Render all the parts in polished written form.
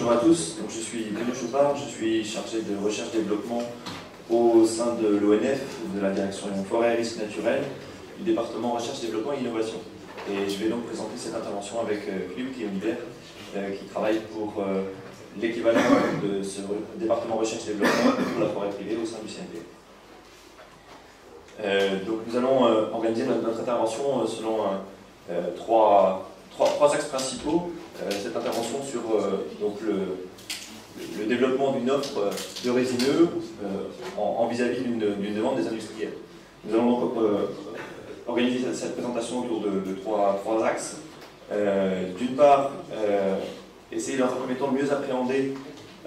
Bonjour à tous, donc je suis Bruno Choupard, je suis chargé de recherche-développement au sein de l'ONF, de la direction Forêt et Risques Naturels, du département Recherche-Développement et Innovation. Et je vais donc présenter cette intervention avec Philippe Thiolibert, qui travaille pour l'équivalent de ce département Recherche-Développement pour la forêt privée au sein du CNP. Donc nous allons organiser notre intervention selon trois axes principaux. Cette intervention sur donc le développement d'une offre de résineux en vis-à-vis d'une demande des industriels. Nous allons donc organiser cette présentation autour de trois axes. D'une part, essayer dans un premier temps de mieux appréhender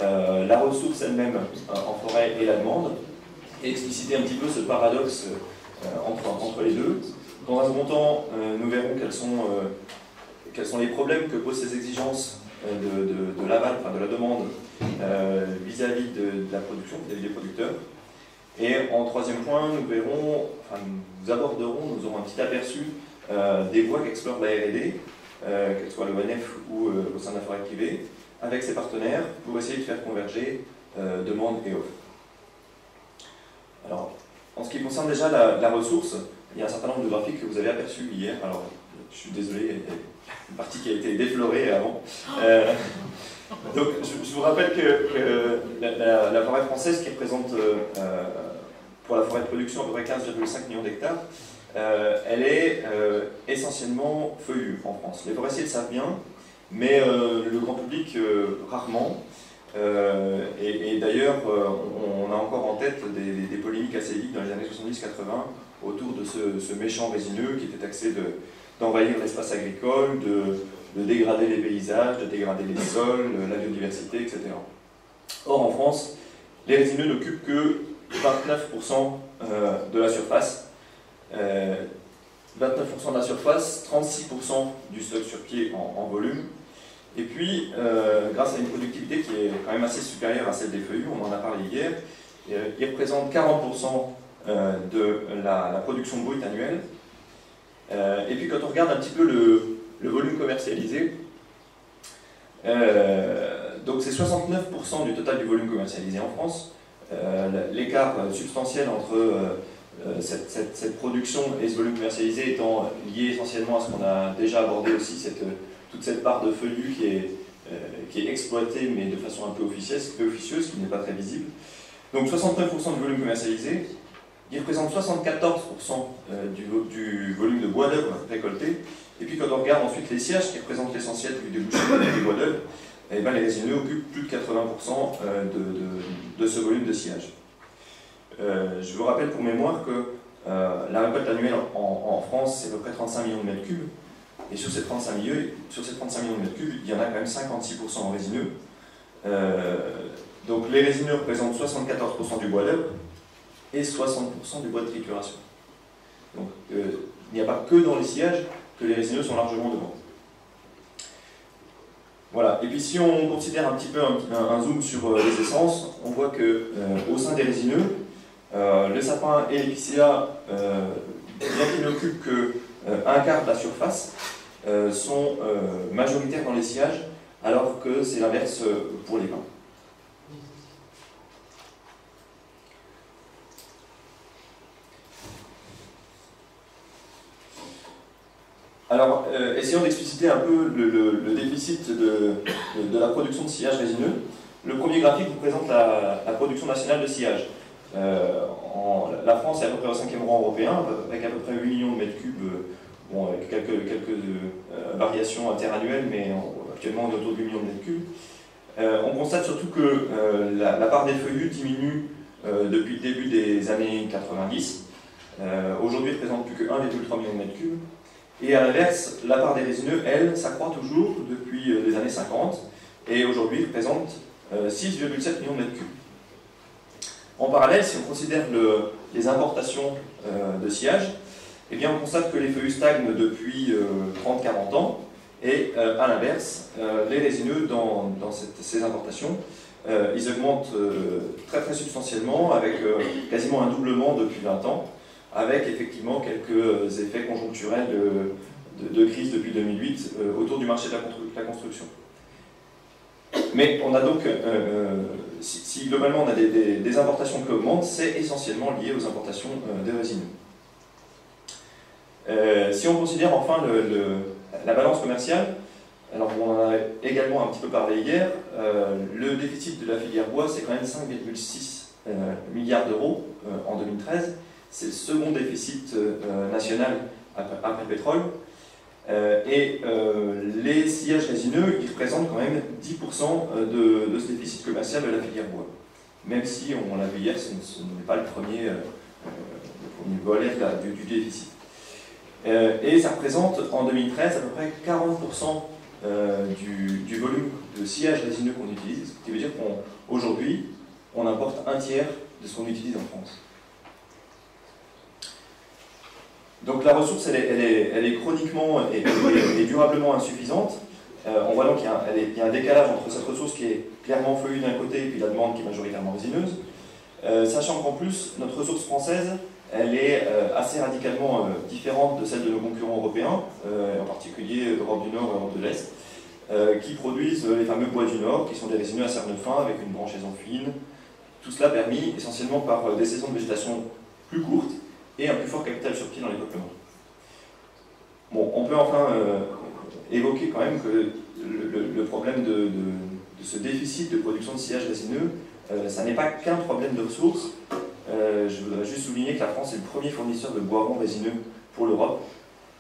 la ressource elle-même en forêt et la demande, et expliciter un petit peu ce paradoxe entre les deux. Dans un second temps, nous verrons quels sont les problèmes que posent ces exigences de l'aval, enfin de la demande vis-à-vis de la production, vis-à-vis des producteurs. Et en troisième point, nous aborderons, nous aurons un petit aperçu des voies qu'explore la R&D, qu'elle soit l'ONF ou au sein de la forêt privée, avec ses partenaires pour essayer de faire converger demande et offre. Alors, en ce qui concerne déjà la ressource, il y a un certain nombre de graphiques que vous avez aperçus hier. Alors, je suis désolé, il y a une partie qui a été déflorée avant. Donc, je vous rappelle que la forêt française, qui représente pour la forêt de production à peu près 15,5 millions d'hectares, elle est essentiellement feuillue en France. Les forestiers le savent bien, mais le grand public rarement. Et d'ailleurs, on a encore en tête des polémiques assez vives dans les années 70-80 autour de ce méchant résineux qui était taxé d'envahir l'espace agricole, de dégrader les paysages, de dégrader les sols, la biodiversité, etc. Or, en France, les résineux n'occupent que 29% de la surface. 29% de la surface, 36% du stock sur pied en volume. Et puis, grâce à une productivité qui est quand même assez supérieure à celle des feuillus, on en a parlé hier, ils représentent 40% de la production brute annuelle. Et puis quand on regarde un petit peu le volume commercialisé, donc c'est 69% du total du volume commercialisé en France. L'écart substantiel entre cette production et ce volume commercialisé étant lié essentiellement à ce qu'on a déjà abordé aussi, toute cette part de feuillus qui est exploitée mais de façon un peu officieuse, qui n'est pas très visible. Donc 69% du volume commercialisé, il représente 74% du volume de bois d'œuvre récolté. Et puis quand on regarde ensuite les sciages, qui représentent l'essentiel du débouché des bois d'œuvre, eh ben, les résineux occupent plus de 80% de ce volume de sciage. Je vous rappelle pour mémoire que la récolte annuelle en France, c'est à peu près 35 millions de mètres cubes. Et sur ces 35 millions de mètres cubes, il y en a quand même 56% en résineux. Donc les résineux représentent 74% du bois d'œuvre et 60% du bois de trituration. Donc il n'y a pas que dans les sciages que les résineux sont largement devant. Voilà. Et puis si on considère un petit peu un zoom sur les essences, on voit que au sein des résineux, le sapin et l'épicéa, bien qu'ils n'occupent qu'un quart de la surface, sont majoritaires dans les sciages, alors que c'est l'inverse pour les pins. Alors, essayons d'expliciter un peu le déficit de la production de sillage résineux. Le premier graphique vous présente la production nationale de sillage. La France est à peu près au 5e rang européen, avec à peu près 8 millions de mètres cubes, bon, avec quelques variations interannuelles, mais actuellement on est autour de 8 millions de mètres cubes. On constate surtout que la part des feuillus diminue depuis le début des années 90. Aujourd'hui, elle ne représente plus que 1,3 million de mètres cubes. Et à l'inverse, la part des résineux, elle, s'accroît toujours depuis les années 50 et aujourd'hui représente 6,7 millions de mètres cubes. En parallèle, si on considère les importations de sciage, eh bien on constate que les feuillus stagnent depuis 30-40 ans et à l'inverse, les résineux dans ces importations, ils augmentent très substantiellement avec quasiment un doublement depuis 20 ans, avec effectivement quelques effets conjoncturels de crise depuis 2008 autour du marché de la construction. Mais on a donc, si globalement on a des importations qui augmentent, c'est essentiellement lié aux importations de résineux. Si on considère enfin la balance commerciale, alors on en a également un petit peu parlé hier, le déficit de la filière bois c'est quand même 5,6 milliards d'euros en 2013. C'est le second déficit national après le pétrole. Les sillages résineux, ils représentent quand même 10% de ce déficit commercial de la filière bois. Même si, on l'a vu hier, ce n'est pas le premier volet du déficit. Et ça représente en 2013 à peu près 40% du volume de sillage résineux qu'on utilise, ce qui veut dire qu'aujourd'hui, on importe un tiers de ce qu'on utilise en France. Donc la ressource, elle est chroniquement et durablement insuffisante. On voit donc qu'il y a un décalage entre cette ressource qui est clairement feuillue d'un côté et puis la demande qui est majoritairement résineuse. Sachant qu'en plus, notre ressource française, elle est assez radicalement différente de celle de nos concurrents européens, en particulier Europe du Nord et Europe de l'Est, qui produisent les fameux bois du Nord, qui sont des résineux à cerne fin avec une branchaison fine. Tout cela permis essentiellement par des saisons de végétation plus courtes et un plus fort capital sur pied dans les peuplements. Bon, on peut enfin évoquer quand même que le problème de ce déficit de production de sillage résineux, ça n'est pas qu'un problème de ressources. Je voudrais juste souligner que la France est le premier fournisseur de bois rond résineux pour l'Europe.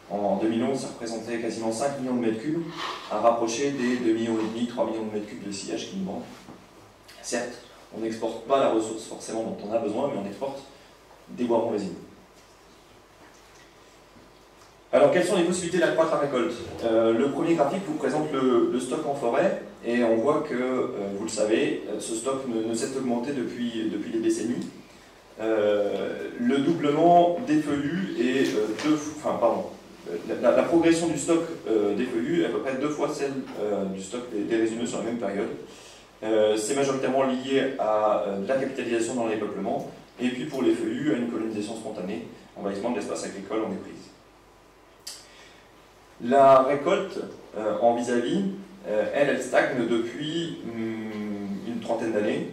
En 2011, ça représentait quasiment 5 millions de mètres cubes, à rapprocher des 2,5 millions, 3 millions de mètres cubes de sillage qui nous manquent. Certes, on n'exporte pas la ressource forcément dont on a besoin, mais on exporte des bois ronds résineux. Alors, quelles sont les possibilités d'accroître la récolte? Le premier graphique vous présente le stock en forêt, et on voit que, vous le savez, ce stock ne cesse d'augmenter depuis des décennies. Le doublement des feuillus est la progression du stock des feuillus est à peu près 2 fois celle du stock des résineux sur la même période. C'est majoritairement lié à de la capitalisation dans les peuplements, et puis pour les feuillus, à une colonisation spontanée, envahissement de l'espace agricole en déprise. La récolte en vis-à-vis, elle stagne depuis une trentaine d'années.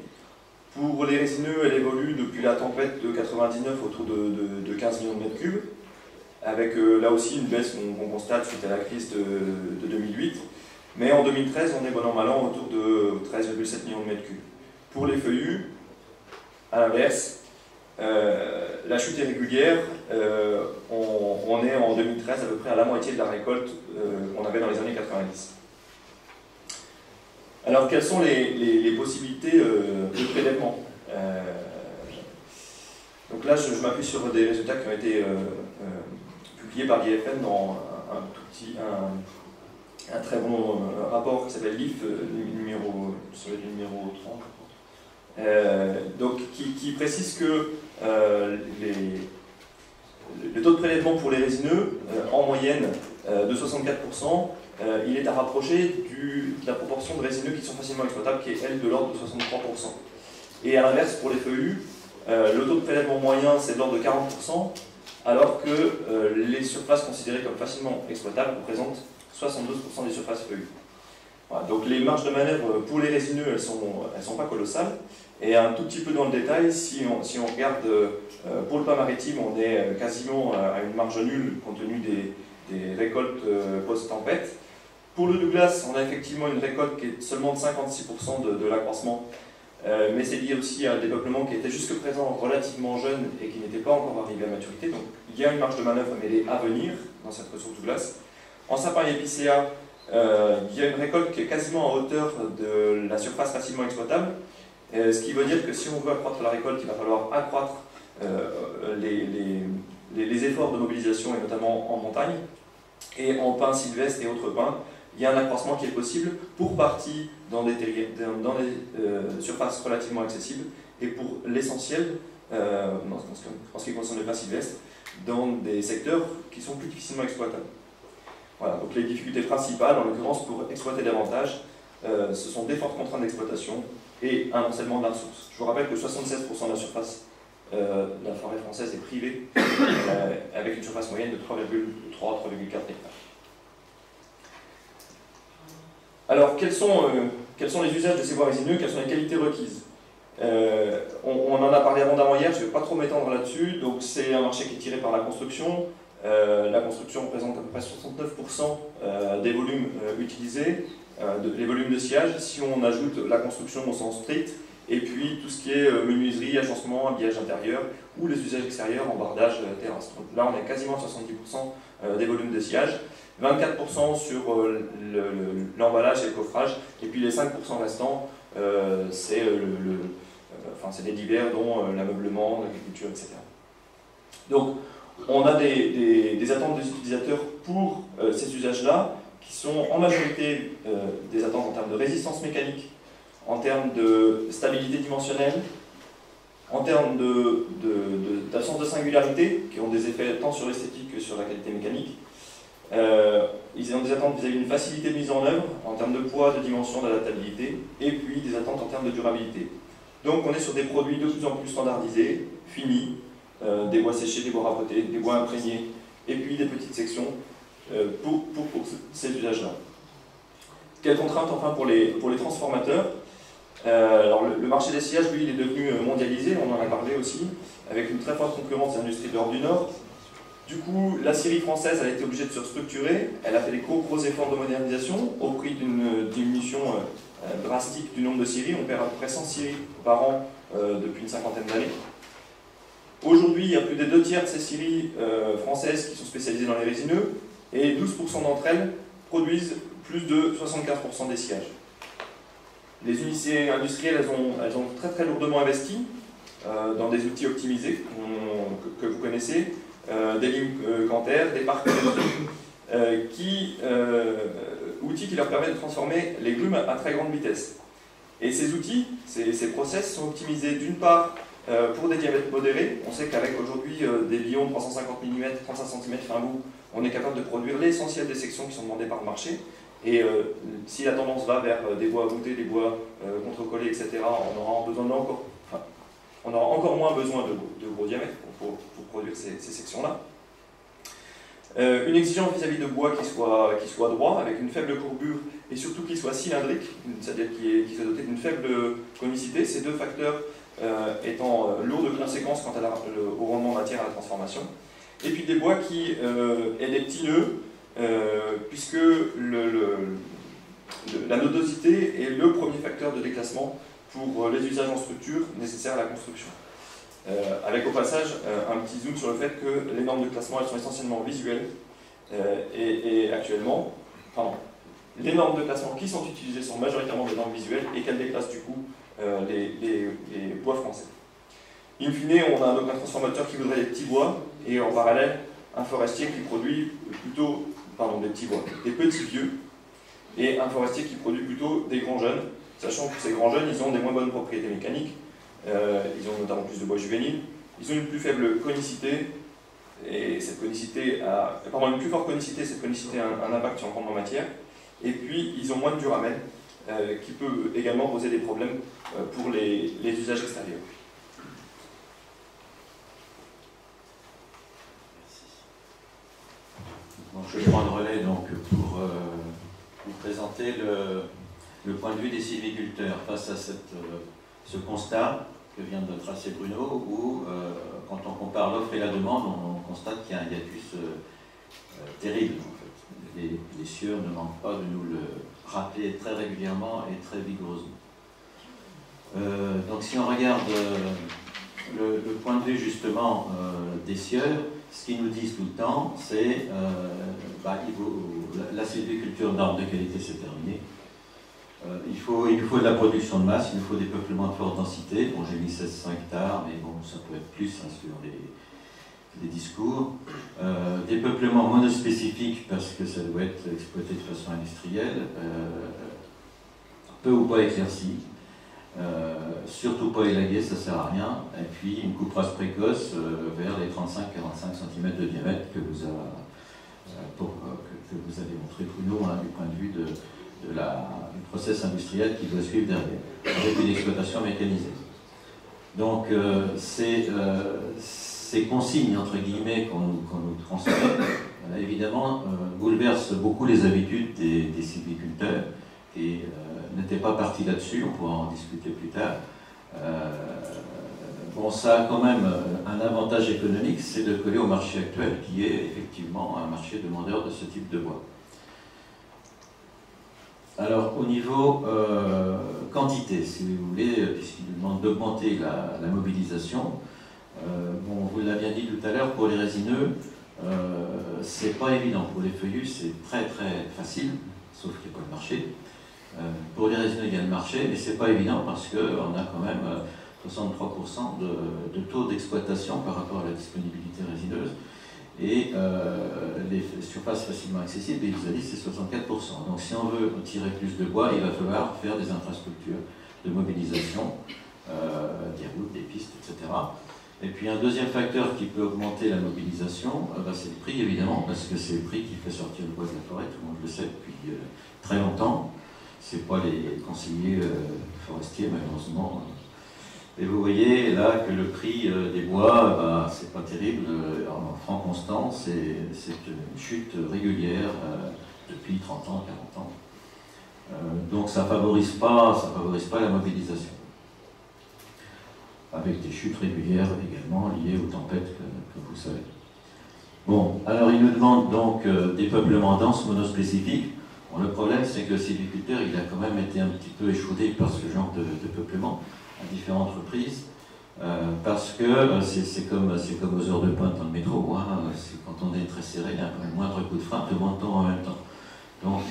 Pour les résineux, elle évolue depuis la tempête de 99 autour de 15 millions de mètres cubes, avec là aussi une baisse qu'on constate suite à la crise de 2008. Mais en 2013, on est bon an mal an autour de 13,7 millions de mètres cubes. Pour les feuillus, à l'inverse, la chute est régulière. On est en 2013 à peu près à la moitié de la récolte qu'on avait dans les années 90. Alors, quelles sont les possibilités de prélèvement? Donc là, je m'appuie sur des résultats qui ont été publiés par l'IFM dans un très bon rapport qui s'appelle LIF, numéro 30, donc qui précise que le taux de prélèvement pour les résineux, en moyenne de 64%, il est à rapprocher de la proportion de résineux qui sont facilement exploitables, qui est elle de l'ordre de 63%. Et à l'inverse, pour les feuillus, le taux de prélèvement moyen c'est de l'ordre de 40%, alors que les surfaces considérées comme facilement exploitables représentent 72% des surfaces feuillues. Voilà, donc les marges de manœuvre pour les résineux, elles sont pas colossales. Et un tout petit peu dans le détail, si on regarde pour le pain maritime, on est quasiment à une marge nulle compte tenu des récoltes post-tempête. Pour le Douglas, on a effectivement une récolte qui est seulement de 56% de l'accroissement, mais c'est lié aussi à un développement qui était jusque présent relativement jeune et qui n'était pas encore arrivé à maturité. Donc il y a une marge de manœuvre, mais elle est à venir dans cette ressource Douglas. En sapin et épicéa, il y a une récolte qui est quasiment à hauteur de la surface facilement exploitable, ce qui veut dire que si on veut accroître la récolte, il va falloir accroître les efforts de mobilisation, et notamment en montagne. Et en pin sylvestre et autres pins, il y a un accroissement qui est possible, pour partie dans des surfaces relativement accessibles, et pour l'essentiel, en ce qui concerne le pin sylvestre, dans des secteurs qui sont plus difficilement exploitables. Voilà, donc les difficultés principales, en l'occurrence, pour exploiter davantage, ce sont des fortes contraintes d'exploitation et un enseignement de la ressource. Je vous rappelle que 76% de la surface de la forêt française est privée, avec une surface moyenne de 3,3-3,4 hectares. Alors, quelles sont quels sont les usages de ces bois résineux, quelles sont les qualités requises. On en a parlé abondamment hier, je ne vais pas trop m'étendre là-dessus. Donc c'est un marché qui est tiré par la construction. La construction représente à peu près 69% des volumes utilisés, les volumes de sillage, si on ajoute la construction au sens strict, et puis tout ce qui est menuiserie, agencement, habillage intérieur, ou les usages extérieurs en bardage terrasse. Donc là on est quasiment à 70% des volumes de sillage, 24% sur l'emballage et le coffrage, et puis les 5% restants, c'est des divers, dont l'ameublement, l'agriculture, etc. Donc, on a des attentes des utilisateurs pour ces usages-là, qui sont en majorité des attentes en termes de résistance mécanique, en termes de stabilité dimensionnelle, en termes d'absence de singularité, qui ont des effets tant sur l'esthétique que sur la qualité mécanique. Ils ont des attentes vis-à-vis d'une facilité de mise en œuvre, en termes de poids, de dimension, d'adaptabilité, et puis des attentes en termes de durabilité. Donc on est sur des produits de plus en plus standardisés, finis, des bois séchés, des bois rapotés, des bois imprégnés, et puis des petites sections pour ces usages-là. Quelles contraintes enfin pour les transformateurs? Alors le marché des sillages, lui, il est devenu mondialisé, on en a parlé aussi, avec une très forte concurrence des industries de l'Europe du Nord. Du coup, la scierie française a été obligée de se restructurer, elle a fait des gros efforts de modernisation au prix d'une diminution drastique du nombre de scieries. On perd à peu près 100 scieries par an depuis une cinquantaine d'années. Aujourd'hui, il y a plus des 2 tiers de ces scieries françaises qui sont spécialisées dans les résineux, et 12% d'entre elles produisent plus de 75% des sillages. Les unités industrielles, elles ont très lourdement investi dans des outils optimisés que vous connaissez, des lignes Canter, des parcs outils qui leur permettent de transformer les grumes à très grande vitesse. Et ces outils, ces process sont optimisés d'une part pour des diamètres modérés. On sait qu'avec aujourd'hui des lions de 350 mm, 35 cm fin bout, on est capable de produire l'essentiel des sections qui sont demandées par le marché. Et si la tendance va vers des bois voûtés, des bois contrecollés, etc., on aura encore moins besoin de gros diamètres pour produire ces sections-là. Une exigence vis-à-vis de bois qui soit droit, avec une faible courbure, et surtout qui soit cylindrique, c'est-à-dire qui soit doté d'une faible conicité, ces 2 facteurs étant lourds de conséquences quant au rendement matière à la transformation. Et puis des bois qui aient des petits nœuds, puisque la nodosité est le premier facteur de déclassement pour les usages en structure nécessaires à la construction. Avec au passage un petit zoom sur le fait que les normes de classement, elles sont essentiellement visuelles, et actuellement, les normes de classement qui sont utilisées sont majoritairement des normes visuelles, et qu'elles déclassent du coup les bois français. In fine, on a donc un transformateur qui voudrait des petits bois, et en parallèle, un forestier qui produit plutôt, des petits bois, des petits vieux, et un forestier qui produit plutôt des grands jeunes, sachant que ces grands jeunes, ils ont des moins bonnes propriétés mécaniques, ils ont notamment plus de bois juvénile, ils ont une plus faible conicité, et cette conicité une plus forte conicité, cette conicité a un impact sur le rendement matière, et puis ils ont moins de duramène, qui peut également poser des problèmes pour les usages extérieurs. Donc, je vais prendre le relais donc, pour vous présenter le point de vue des sylviculteurs face à ce constat que vient de tracer Bruno, où quand on compare l'offre et la demande, on constate qu'il y a un hiatus terrible. En fait. Les sieurs ne manquent pas de nous le rappeler très régulièrement et très vigoureusement. Donc si on regarde le point de vue justement des sieurs, ce qu'ils nous disent tout le temps, c'est la sylviculture d'arbres de qualité, c'est terminé. Il nous faut de la production de masse, il nous faut des peuplements de forte densité. Bon, j'ai mis 1600 hectares, mais bon, ça peut être plus hein, sur les discours. Des peuplements monospécifiques, parce que ça doit être exploité de façon industrielle, peu ou pas éclairci, surtout pas élagué, ça sert à rien. Et puis une coupe rase précoce vers les 35-45 cm de diamètre que vous avez montré, Bruno, hein, du point de vue du process industriel qui doit suivre derrière, avec une exploitation mécanisée. Donc ces consignes, entre guillemets, qu'on nous transmet, évidemment, bouleversent beaucoup les habitudes des sylviculteurs, et n'était pas parti là-dessus, on pourra en discuter plus tard. Bon, ça a quand même un avantage économique, c'est de coller au marché actuel, qui est effectivement un marché demandeur de ce type de bois. Alors, au niveau quantité, si vous voulez, puisqu'il nous demande d'augmenter la mobilisation, bon, vous l'avez bien dit tout à l'heure, pour les résineux, c'est pas évident. Pour les feuillus, c'est très très facile, sauf qu'il n'y a pas le marché. Pour les résineux, il y a le marché, mais c'est pas évident parce qu'on a quand même 63% de taux d'exploitation par rapport à la disponibilité résineuse. Et les surfaces facilement accessibles, ils vous avez dit, c'est 64%. Donc si on veut tirer plus de bois, il va falloir faire des infrastructures de mobilisation, des routes, des pistes, etc. Et puis un deuxième facteur qui peut augmenter la mobilisation, c'est le prix évidemment, parce que c'est le prix qui fait sortir le bois de la forêt, tout le monde le sait depuis très longtemps. C'est pas les conseillers forestiers malheureusement. Et vous voyez là que le prix des bois, c'est pas terrible. En franc constant, c'est une chute régulière depuis 30 ans, 40 ans. Donc ça favorise pas la mobilisation. Avec des chutes régulières également liées aux tempêtes que vous savez. Bon, alors il nous demande donc des peuplements denses monospécifiques. Bon, le problème c'est que le sylviculteur il a quand même été un petit peu échaudé par ce genre de peuplement à différentes reprises, parce que c'est comme aux heures de pointe dans le métro, hein, quand on est très serré, il y a un moindre coup de frein, tout le monde tombe en même temps. Donc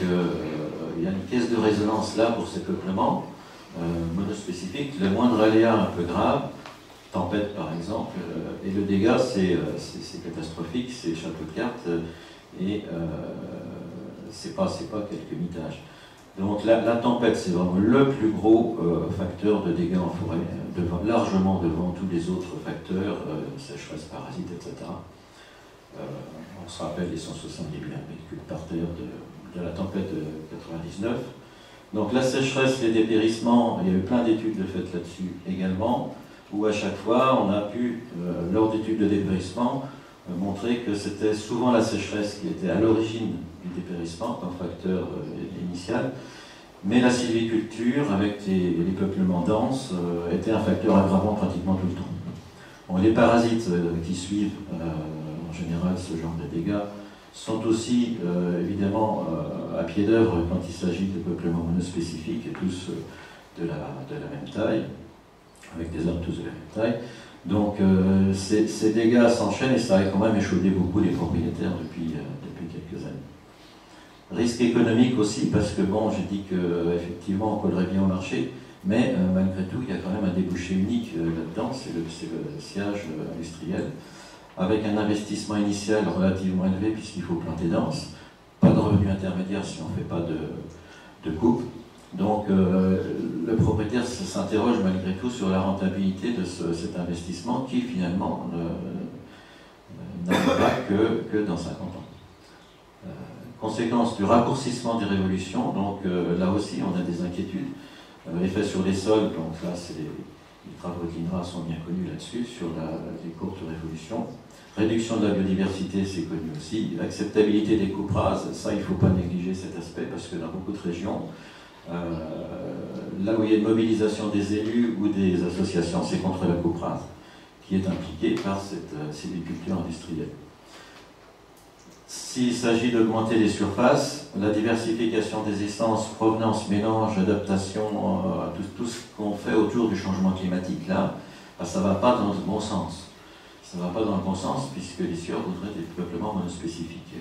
il y a une caisse de résonance là pour ces peuplements monospécifiques, le moindre aléa un peu grave, tempête par exemple, et le dégât c'est catastrophique, c'est château de cartes, et c'est pas quelques mitages. Donc la tempête, c'est vraiment le plus gros facteur de dégâts en forêt, largement devant tous les autres facteurs, sécheresse, parasites, etc. On se rappelle les 170 000 véhicules par terre de la tempête de 99. Donc la sécheresse, les dépérissements, il y a eu plein d'études de faites là-dessus également, où à chaque fois on a pu, lors d'études de dépérissement, montrer que c'était souvent la sécheresse qui était à l'origine du dépérissement comme facteur initial, mais la sylviculture avec les peuplements denses était un facteur aggravant pratiquement tout le temps. Bon, les parasites qui suivent en général ce genre de dégâts sont aussi évidemment à pied d'œuvre quand il s'agit de peuplements monospécifiques et tous de la même taille, avec des arbres tous de la même taille. Donc ces dégâts s'enchaînent et ça a quand même échaudé beaucoup les propriétaires depuis quelques années. Risque économique aussi, parce que bon, j'ai dit qu'effectivement on collerait bien au marché, mais malgré tout, il y a quand même un débouché unique là-dedans, c'est le sciage industriel, avec un investissement initial relativement élevé puisqu'il faut planter dense, pas de revenu intermédiaire si on ne fait pas de coupe. Donc le propriétaire s'interroge malgré tout sur la rentabilité de cet investissement qui finalement n'arrivera que dans 50 ans. Conséquence du raccourcissement des révolutions, donc là aussi on a des inquiétudes. L'effet sur les sols, donc là les travaux de l'INRA sont bien connus là-dessus, sur les courtes révolutions. Réduction de la biodiversité, c'est connu aussi. L'acceptabilité des coupes rases, ça il ne faut pas négliger cet aspect parce que dans beaucoup de régions, là où il y a une mobilisation des élus ou des associations, c'est contre la coupe rase qui est impliquée par cette sylviculture industrielle. S'il s'agit d'augmenter les surfaces, la diversification des essences, provenance, mélange, adaptation, tout ce qu'on fait autour du changement climatique, là, ça ne va pas dans le bon sens. Ça ne va pas dans le bon sens puisque les sieurs voudraient des peuplements monospécifiques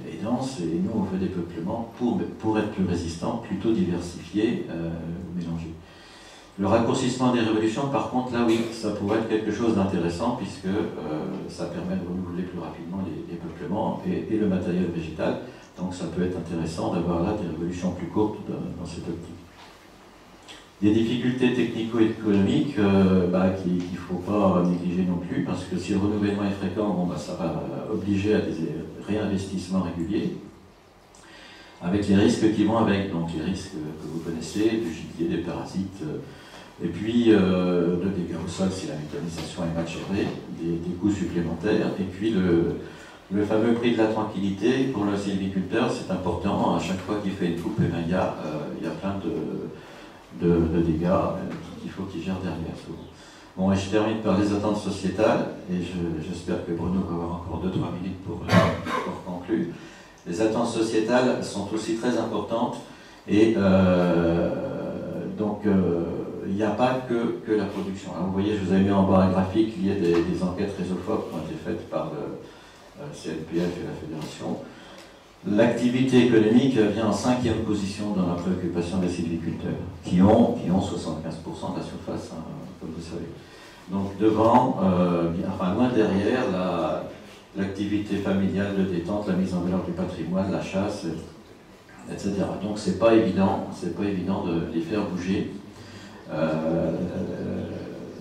et denses, et nous on fait des peuplements pour être plus résistants, plutôt diversifiés, mélangés. Le raccourcissement des révolutions, par contre, là oui, ça pourrait être quelque chose d'intéressant puisque ça permet de renouveler plus rapidement les peuplements et le matériel végétal. Donc ça peut être intéressant d'avoir là des révolutions plus courtes dans cette optique. Des difficultés technico-économiques qu'il ne faut pas négliger non plus parce que si le renouvellement est fréquent, bon, ça va obliger à des réinvestissements réguliers avec les risques qui vont avec, donc les risques que vous connaissez, du gibier, des parasites, et puis de dégâts au sol si la méthanisation est mal gérée, des coûts supplémentaires, et puis Le fameux prix de la tranquillité, pour le sylviculteur, c'est important. À chaque fois qu'il fait une coupe, il y a plein de dégâts qu'il faut qu'il gère derrière. Bon, et je termine par les attentes sociétales, et j'espère que Bruno va avoir encore 2-3 minutes pour conclure. Les attentes sociétales sont aussi très importantes, et donc il n'y a pas que la production. Alors, vous voyez, je vous ai mis en bas un graphique lié des enquêtes réseauphobes qui ont été faites par le CNPF et la Fédération. L'activité économique vient en 5e position dans la préoccupation des sylviculteurs, qui ont 75% de la surface, hein, comme vous savez. Donc devant, loin derrière, l'activité familiale de détente, la mise en valeur du patrimoine, la chasse, etc. Donc c'est pas évident de les faire bouger.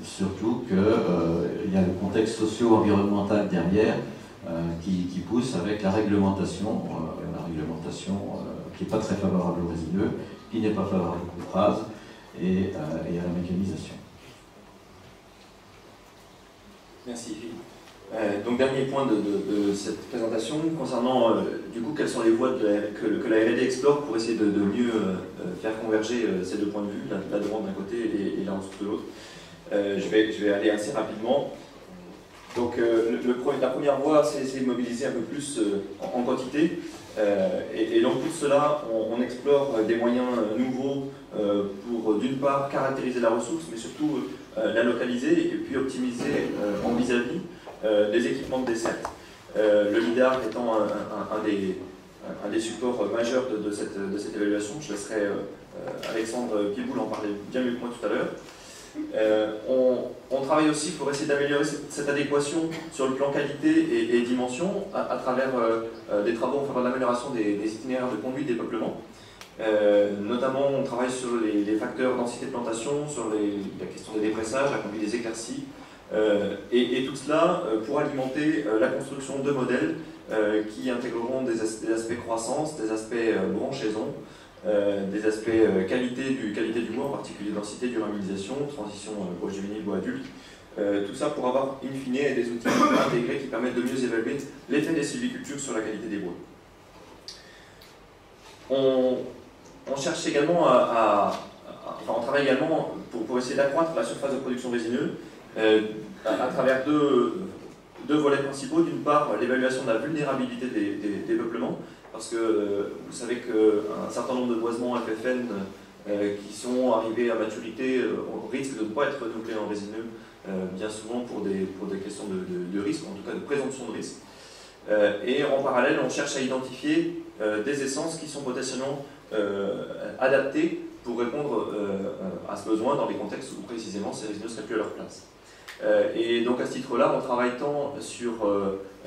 Surtout qu'il y a le contexte socio-environnemental derrière qui pousse avec la réglementation qui n'est pas très favorable aux résineux, qui n'est pas favorable au couvrage et à la mécanisation. Merci Philippe. Donc dernier point de cette présentation concernant du coup quelles sont les voies que la R&D explore pour essayer de mieux faire converger ces deux points de vue, la demande d'un côté et la ressource de l'autre. Je vais aller assez rapidement. Donc la première voie, c'est de mobiliser un peu plus en quantité. Et donc pour cela, on explore des moyens nouveaux pour d'une part caractériser la ressource, mais surtout la localiser et puis optimiser en vis-à-vis des équipements de dessert. Le LIDAR étant un des supports majeurs de cette évaluation. Je laisserai Alexandre Piboul en parler bien mieux que moi tout à l'heure. On travaille aussi pour essayer d'améliorer cette adéquation sur le plan qualité et dimension à travers des travaux en faveur de l'amélioration des itinéraires de conduite des peuplements. Notamment, on travaille sur les facteurs densité de plantation, sur la question des dépressages, la conduite des éclaircies, et tout cela pour alimenter la construction de modèles qui intégreront des aspects croissance, des aspects branchaison, des aspects qualité du bois, en particulier densité, durabilisation, transition bois juvénile, bois adulte. Tout ça pour avoir in fine des outils intégrés qui permettent de mieux évaluer l'effet des sylvicultures sur la qualité des bois. On cherche également on travaille également pour essayer d'accroître la surface de production résineuse à travers deux volets principaux. D'une part, l'évaluation de la vulnérabilité des peuplements, parce que vous savez qu'un certain nombre de boisements FFN qui sont arrivés à maturité risquent de ne pas être renouvelés en résineux, bien souvent pour des questions de risque, en tout cas de présomption de risque. Et en parallèle, on cherche à identifier des essences qui sont potentiellement adaptées pour répondre à ce besoin dans les contextes où précisément ces résineux seraient plus à leur place. Et donc à ce titre-là, on travaille tant sur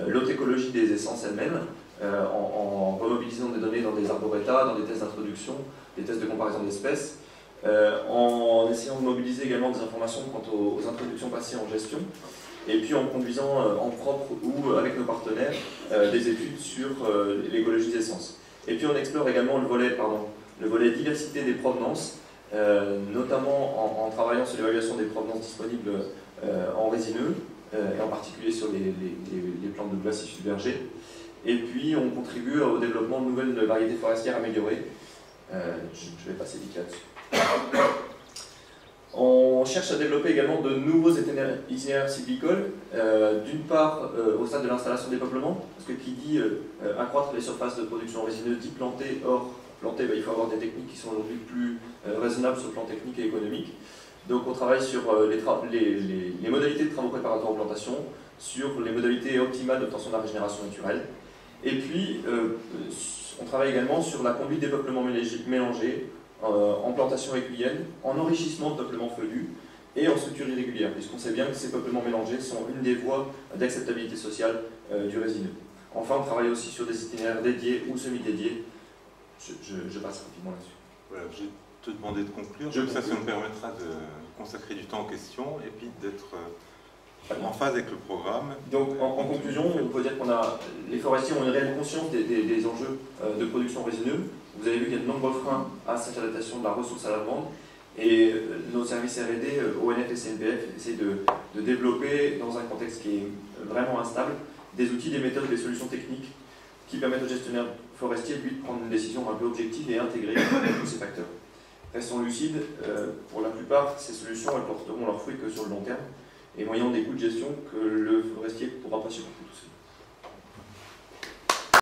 l'autécologie des essences elles-mêmes, en remobilisant des données dans des arborétas, dans des tests d'introduction, des tests de comparaison d'espèces, en essayant de mobiliser également des informations quant aux introductions passées en gestion, et puis en conduisant en propre ou avec nos partenaires des études sur l'écologie des essences. Et puis on explore également le volet diversité des provenances, notamment en travaillant sur l'évaluation des provenances disponibles en résineux, et en particulier sur les plantes de glace issues de verger. Et puis on contribue au développement de nouvelles variétés forestières améliorées. Je vais passer vite là-dessus. On cherche à développer également de nouveaux itinéraires sylvicoles, d'une part au stade de l'installation des peuplements, parce que qui dit accroître les surfaces de production résineuse dit planter. Or, planter, il faut avoir des techniques qui sont aujourd'hui plus raisonnables sur le plan technique et économique. Donc on travaille sur les modalités de travaux préparatoires aux plantations, sur les modalités optimales d'obtention de la régénération naturelle. Et puis, on travaille également sur la conduite des peuplements mélangés, en plantation écuyenne, en enrichissement de peuplements feuillus et en structure irrégulière, puisqu'on sait bien que ces peuplements mélangés sont une des voies d'acceptabilité sociale du résineux. Enfin, on travaille aussi sur des itinéraires dédiés ou semi-dédiés. Je passe rapidement là-dessus. Voilà, je vais te demander de conclure, ça nous permettra de consacrer du temps aux questions et puis d'être en phase avec le programme. Donc, en conclusion, on peut dire les forestiers ont une réelle conscience des enjeux de production résineuse. Vous avez vu qu'il y a de nombreux freins à cette adaptation de la ressource à la demande. Et nos services R&D, ONF et CNPF, essaient de développer, dans un contexte qui est vraiment instable, des outils, des méthodes, des solutions techniques qui permettent au gestionnaire forestier, lui, de prendre une décision un peu objective et intégrée tous ces facteurs. Restons lucides, pour la plupart, ces solutions elles porteront leurs fruits que sur le long terme et moyennant des coûts de gestion que le forestier ne pourra pas supporter tout seul.